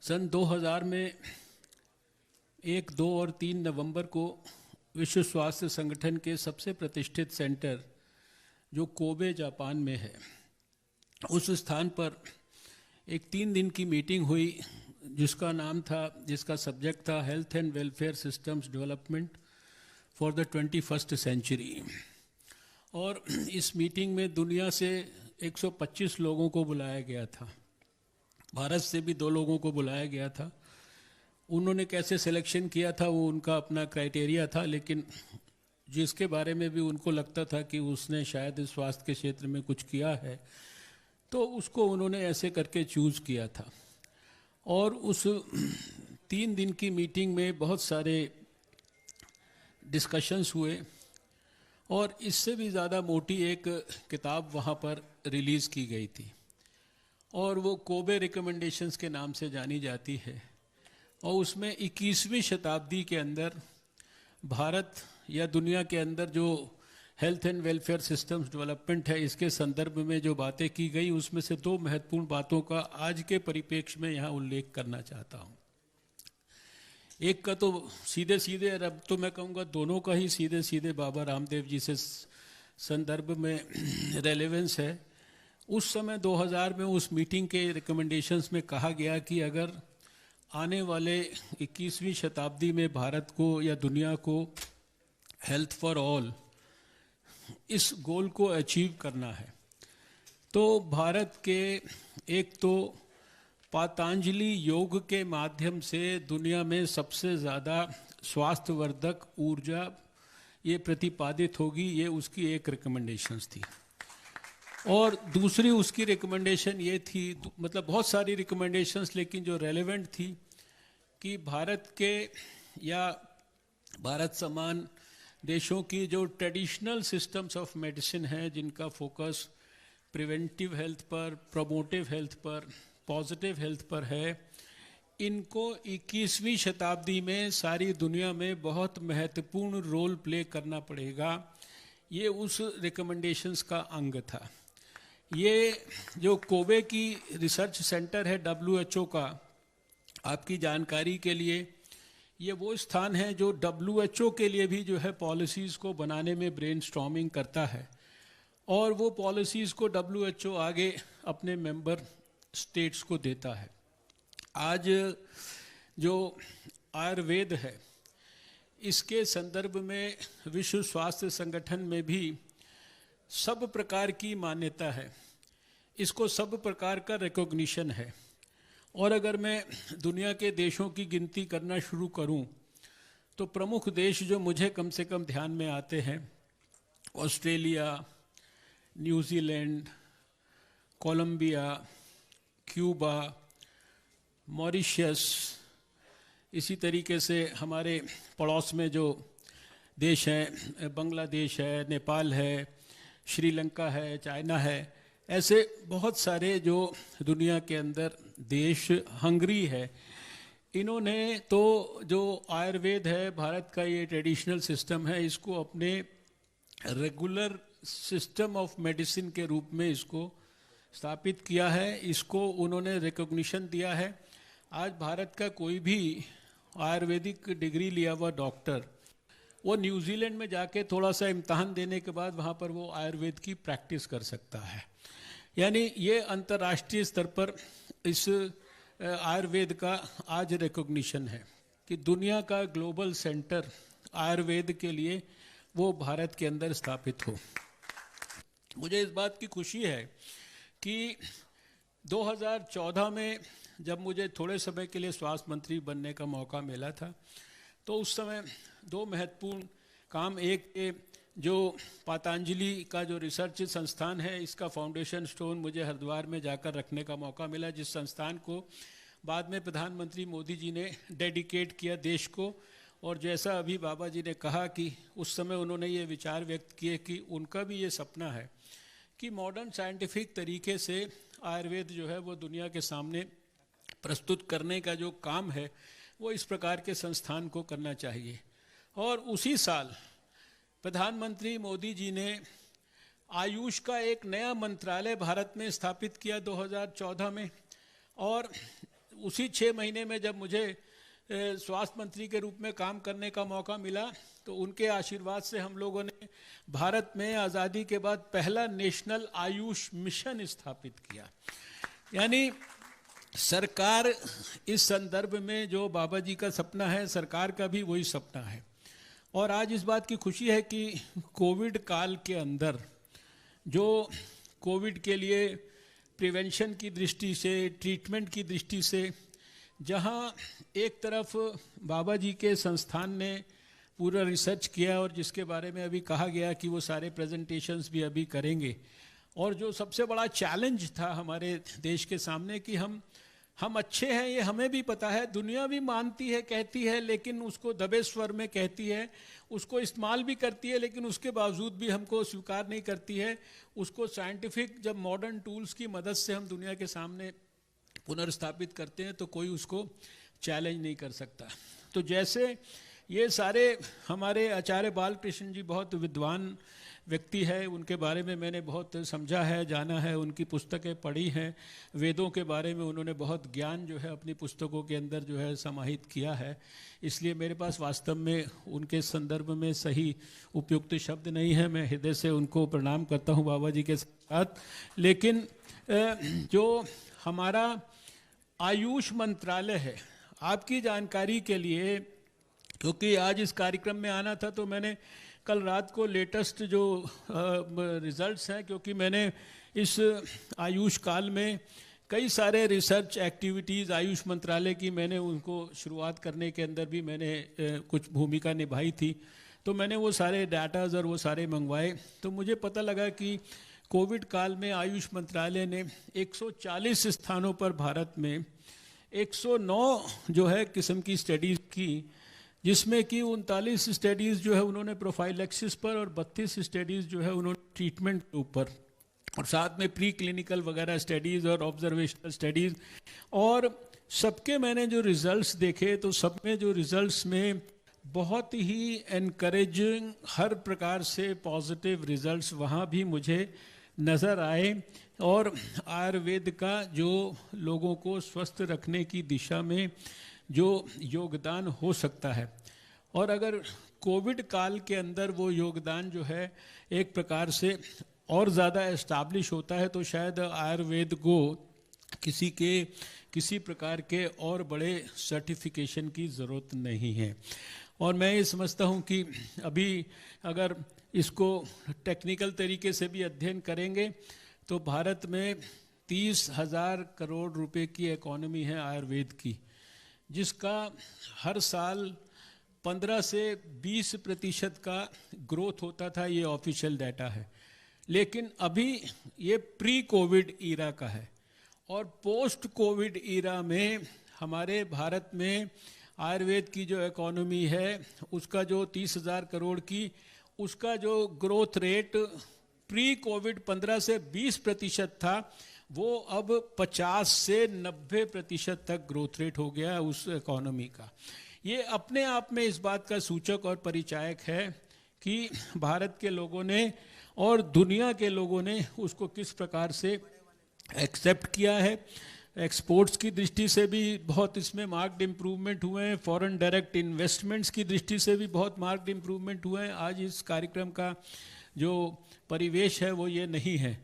सन 2000 में 1, 2 और 3 नवंबर को विश्व स्वास्थ्य संगठन के सबसे प्रतिष्ठित सेंटर जो कोबे जापान में है, उस स्थान पर एक 3 दिन की मीटिंग हुई जिसका सब्जेक्ट था health and welfare systems development for the 21st century. और इस मीटिंग में दुनिया से 125 लोगों को बुलाया गया था। भारत से भी 2 लोगों को बुलाया गया था। उन्होंने कैसे सिलेक्शन किया था वो उनका अपना क्राइटेरिया था, लेकिन जिसके बारे में भी उनको लगता था कि उसने शायद स्वास्थ्य के क्षेत्र में कुछ किया है, तो उसको उन्होंने ऐसे करके चूज़ किया था। और उस 3 दिन की मीटिंग में बहुत सारे डिस्कशंस हुए और इससे भी ज़्यादा मोटी एक किताब वहाँ पर रिलीज़ की गई थी और वो कोबे रिकमेंडेशंस के नाम से जानी जाती है। और उसमें 21वीं शताब्दी के अंदर भारत या दुनिया के अंदर जो health and welfare systems development है, इसके संदर्भ में जो बातें की गई, उसमें से 2 महत्वपूर्ण बातों का आज के परिप्रेक्ष्य में यहाँ उल्लेख करना चाहता हूँ। एक का तो सीधे सीधे, और अब तो मैं कहूँगा दोनों का ही सीधे सीधे बाबा रामदेव जी से संदर्भ में रेलेवेंस है। उस समय 2000 में उस मीटिंग के रिकमेंडेशंस में कहा गया कि अगर आने वाले 21वीं शताब्दी में भारत को या दुनिया को हेल्थ फॉर ऑल इस गोल को अचीव करना है, तो भारत के एक तो पतंजलि योग के माध्यम से दुनिया में सबसे ज़्यादा स्वास्थ्यवर्धक ऊर्जा ये प्रतिपादित होगी, ये उसकी एक रिकमेंडेशंस थी। और दूसरी उसकी रिकमेंडेशन ये थी, मतलब बहुत सारी रिकमेंडेशंस, लेकिन जो रेलेवेंट थी कि भारत के या भारत समान देशों की जो ट्रेडिशनल सिस्टम्स ऑफ मेडिसिन हैं, जिनका फोकस प्रिवेंटिव हेल्थ पर, प्रमोटिव हेल्थ पर, पॉजिटिव हेल्थ पर है, इनको 21वीं शताब्दी में सारी दुनिया में बहुत महत्वपूर्ण रोल प्ले करना पड़ेगा। ये उस रिकमेंडेशंस का अंग था। ये जो कोबे की रिसर्च सेंटर है WHO का, आपकी जानकारी के लिए, ये वो स्थान है जो WHO के लिए भी जो है पॉलिसीज़ को बनाने में ब्रेनस्टॉर्मिंग करता है और वो पॉलिसीज़ को WHO आगे अपने मेंबर स्टेट्स को देता है। आज जो आयुर्वेद है, इसके संदर्भ में विश्व स्वास्थ्य संगठन में भी सब प्रकार की मान्यता है, इसको सब प्रकार का रिकॉग्निशन है। और अगर मैं दुनिया के देशों की गिनती करना शुरू करूं, तो प्रमुख देश जो मुझे कम से कम ध्यान में आते हैं, Australia, New Zealand, Colombia, Cuba, Mauritius, इसी तरीके से हमारे पड़ोस में जो देश हैं, बांग्लादेश है, नेपाल है, श्रीलंका है, चाइना है, ऐसे बहुत सारे जो दुनिया के अंदर देश, हंगरी है, इन्होंने तो जो आयुर्वेद है, भारत का ये ट्रेडिशनल सिस्टम है, इसको अपने रेगुलर सिस्टम ऑफ मेडिसिन के रूप में इसको स्थापित किया है, इसको उन्होंने रिकॉग्निशन दिया है। आज भारत का कोई भी आयुर्वेदिक डिग्री लिया हुआ डॉक्टर, वो न्यूजीलैंड में जाके थोड़ा सा इम्तहान देने के बाद वहाँ पर वो आयुर्वेद की प्रैक्टिस कर सकता है। यानी ये अंतर्राष्ट्रीय स्तर पर इस आयुर्वेद का आज रिकॉग्निशन है कि दुनिया का ग्लोबल सेंटर आयुर्वेद के लिए वो भारत के अंदर स्थापित हो। मुझे इस बात की खुशी है कि 2014 में जब मुझे थोड़े समय के लिए स्वास्थ्य मंत्री बनने का मौका मिला था, तो उस समय 2 महत्वपूर्ण काम, एक जो पतंजलि का जो रिसर्च संस्थान है, इसका फाउंडेशन स्टोन मुझे हरिद्वार में जाकर रखने का मौका मिला, जिस संस्थान को बाद में प्रधानमंत्री मोदी जी ने डेडिकेट किया देश को। और जैसा अभी बाबा जी ने कहा कि उस समय उन्होंने ये विचार व्यक्त किए कि उनका भी ये सपना है कि मॉडर्न साइंटिफिक तरीके से आयुर्वेद जो है वो दुनिया के सामने प्रस्तुत करने का जो काम है, वो इस प्रकार के संस्थान को करना चाहिए। और उसी साल प्रधानमंत्री मोदी जी ने आयुष का एक नया मंत्रालय भारत में स्थापित किया 2014 में, और उसी 6 महीने में जब मुझे स्वास्थ्य मंत्री के रूप में काम करने का मौका मिला, तो उनके आशीर्वाद से हम लोगों ने भारत में आज़ादी के बाद पहला नेशनल आयुष मिशन स्थापित किया। यानी सरकार इस संदर्भ में जो बाबा जी का सपना है, सरकार का भी वही सपना है। और आज इस बात की खुशी है कि कोविड काल के अंदर जो कोविड के लिए प्रिवेंशन की दृष्टि से, ट्रीटमेंट की दृष्टि से, जहां एक तरफ बाबा जी के संस्थान ने पूरा रिसर्च किया और जिसके बारे में अभी कहा गया कि वो सारे प्रेजेंटेशंस भी अभी करेंगे, और जो सबसे बड़ा चैलेंज था हमारे देश के सामने कि हम अच्छे हैं, ये हमें भी पता है, दुनिया भी मानती है, कहती है, लेकिन उसको दबे स्वर में कहती है, उसको इस्तेमाल भी करती है, लेकिन उसके बावजूद भी हमको स्वीकार नहीं करती है। उसको साइंटिफिक जब मॉडर्न टूल्स की मदद से हम दुनिया के सामने पुनर्स्थापित करते हैं तो कोई उसको चैलेंज नहीं कर सकता। तो जैसे ये सारे हमारे आचार्य बालकृष्ण जी बहुत विद्वान व्यक्ति है, उनके बारे में मैंने बहुत समझा है, जाना है, उनकी पुस्तकें पढ़ी हैं, वेदों के बारे में उन्होंने बहुत ज्ञान जो है अपनी पुस्तकों के अंदर जो है समाहित किया है। इसलिए मेरे पास वास्तव में उनके संदर्भ में सही उपयुक्त शब्द नहीं है। मैं हृदय से उनको प्रणाम करता हूँ बाबा जी के साथ। लेकिन जो हमारा आयुष मंत्रालय है, आपकी जानकारी के लिए, क्योंकि आज इस कार्यक्रम में आना था, तो मैंने कल रात को लेटेस्ट जो रिजल्ट्स हैं, क्योंकि मैंने इस आयुष काल में कई सारे रिसर्च एक्टिविटीज़ आयुष मंत्रालय की मैंने उनको शुरुआत करने के अंदर भी मैंने कुछ भूमिका निभाई थी, तो मैंने वो सारे डाटाज और वो सारे मंगवाए। तो मुझे पता लगा कि कोविड काल में आयुष मंत्रालय ने 140 स्थानों पर भारत में 109 जो है किस्म की स्टडीज़ की, जिसमें कि 39 स्टडीज़ जो है उन्होंने प्रोफाइलैक्सिस पर और 32 स्टडीज़ जो है उन्होंने ट्रीटमेंट के ऊपर, और साथ में प्री क्लिनिकल वगैरह स्टडीज़ और ऑब्जर्वेशनल स्टडीज़। और सबके मैंने जो रिजल्ट्स देखे, तो सब में जो रिजल्ट्स में बहुत ही एनकरेजिंग, हर प्रकार से पॉजिटिव रिजल्ट्स वहाँ भी मुझे नज़र आए। और आयुर्वेद का जो लोगों को स्वस्थ रखने की दिशा में जो योगदान हो सकता है, और अगर कोविड काल के अंदर वो योगदान जो है एक प्रकार से और ज़्यादा एस्टैब्लिश होता है, तो शायद आयुर्वेद को किसी प्रकार के और बड़े सर्टिफिकेशन की ज़रूरत नहीं है। और मैं ये समझता हूँ कि अभी अगर इसको टेक्निकल तरीके से भी अध्ययन करेंगे तो भारत में 30,000 करोड़ रुपए की इकोनॉमी है आयुर्वेद की, जिसका हर साल 15 से 20% का ग्रोथ होता था। ये ऑफिशियल डाटा है, लेकिन अभी ये प्री कोविड ईरा का है। और पोस्ट कोविड ईरा में हमारे भारत में आयुर्वेद की जो इकोनॉमी है, उसका जो 30,000 करोड़ की, उसका जो ग्रोथ रेट प्री कोविड 15 से 20% था, वो अब 50 से 90% तक ग्रोथ रेट हो गया उस इकोनॉमी का। ये अपने आप में इस बात का सूचक और परिचायक है कि भारत के लोगों ने और दुनिया के लोगों ने उसको किस प्रकार से एक्सेप्ट किया है। एक्सपोर्ट्स की दृष्टि से भी बहुत इसमें मार्क्ड इम्प्रूवमेंट हुए हैं, फॉरेन डायरेक्ट इन्वेस्टमेंट्स की दृष्टि से भी बहुत मार्क्ड इम्प्रूवमेंट हुए हैं। आज इस कार्यक्रम का जो परिवेश है वो ये नहीं है।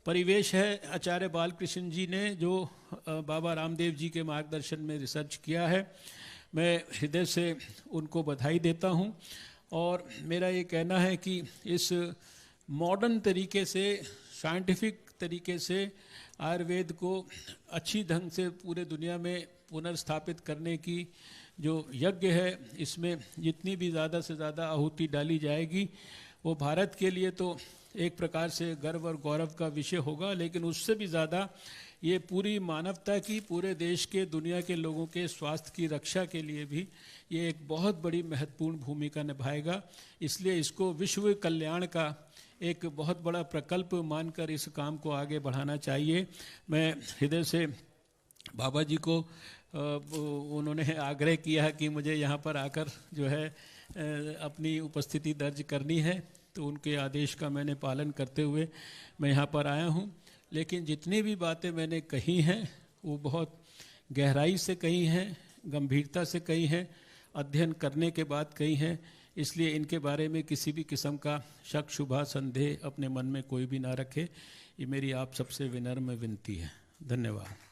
परिवेश है आचार्य बालकृष्ण जी ने जो बाबा रामदेव जी के मार्गदर्शन में रिसर्च किया है। मैं हृदय से उनको बधाई देता हूं। और मेरा ये कहना है कि इस मॉडर्न तरीके से, साइंटिफिक तरीके से आयुर्वेद को अच्छी ढंग से पूरे दुनिया में पुनर्स्थापित करने की जो यज्ञ है, इसमें जितनी भी ज़्यादा से ज़्यादा आहुति डाली जाएगी, वो भारत के लिए तो एक प्रकार से गर्व और गौरव का विषय होगा, लेकिन उससे भी ज़्यादा ये पूरी मानवता की, पूरे देश के, दुनिया के लोगों के स्वास्थ्य की रक्षा के लिए भी ये एक बहुत बड़ी महत्वपूर्ण भूमिका निभाएगा। इसलिए इसको विश्व कल्याण का एक बहुत बड़ा प्रकल्प मानकर इस काम को आगे बढ़ाना चाहिए। मैं हृदय से बाबा जी को उन्होंने आग्रह किया कि मुझे यहाँ पर आकर जो है अपनी उपस्थिति दर्ज करनी है, तो उनके आदेश का मैंने पालन करते हुए मैं यहाँ पर आया हूँ। लेकिन जितनी भी बातें मैंने कही हैं वो बहुत गहराई से कही हैं, गंभीरता से कही हैं, अध्ययन करने के बाद कही हैं। इसलिए इनके बारे में किसी भी किस्म का शक, शुबा, संदेह अपने मन में कोई भी ना रखे। ये मेरी आप सबसे विनम्र विनती है। धन्यवाद।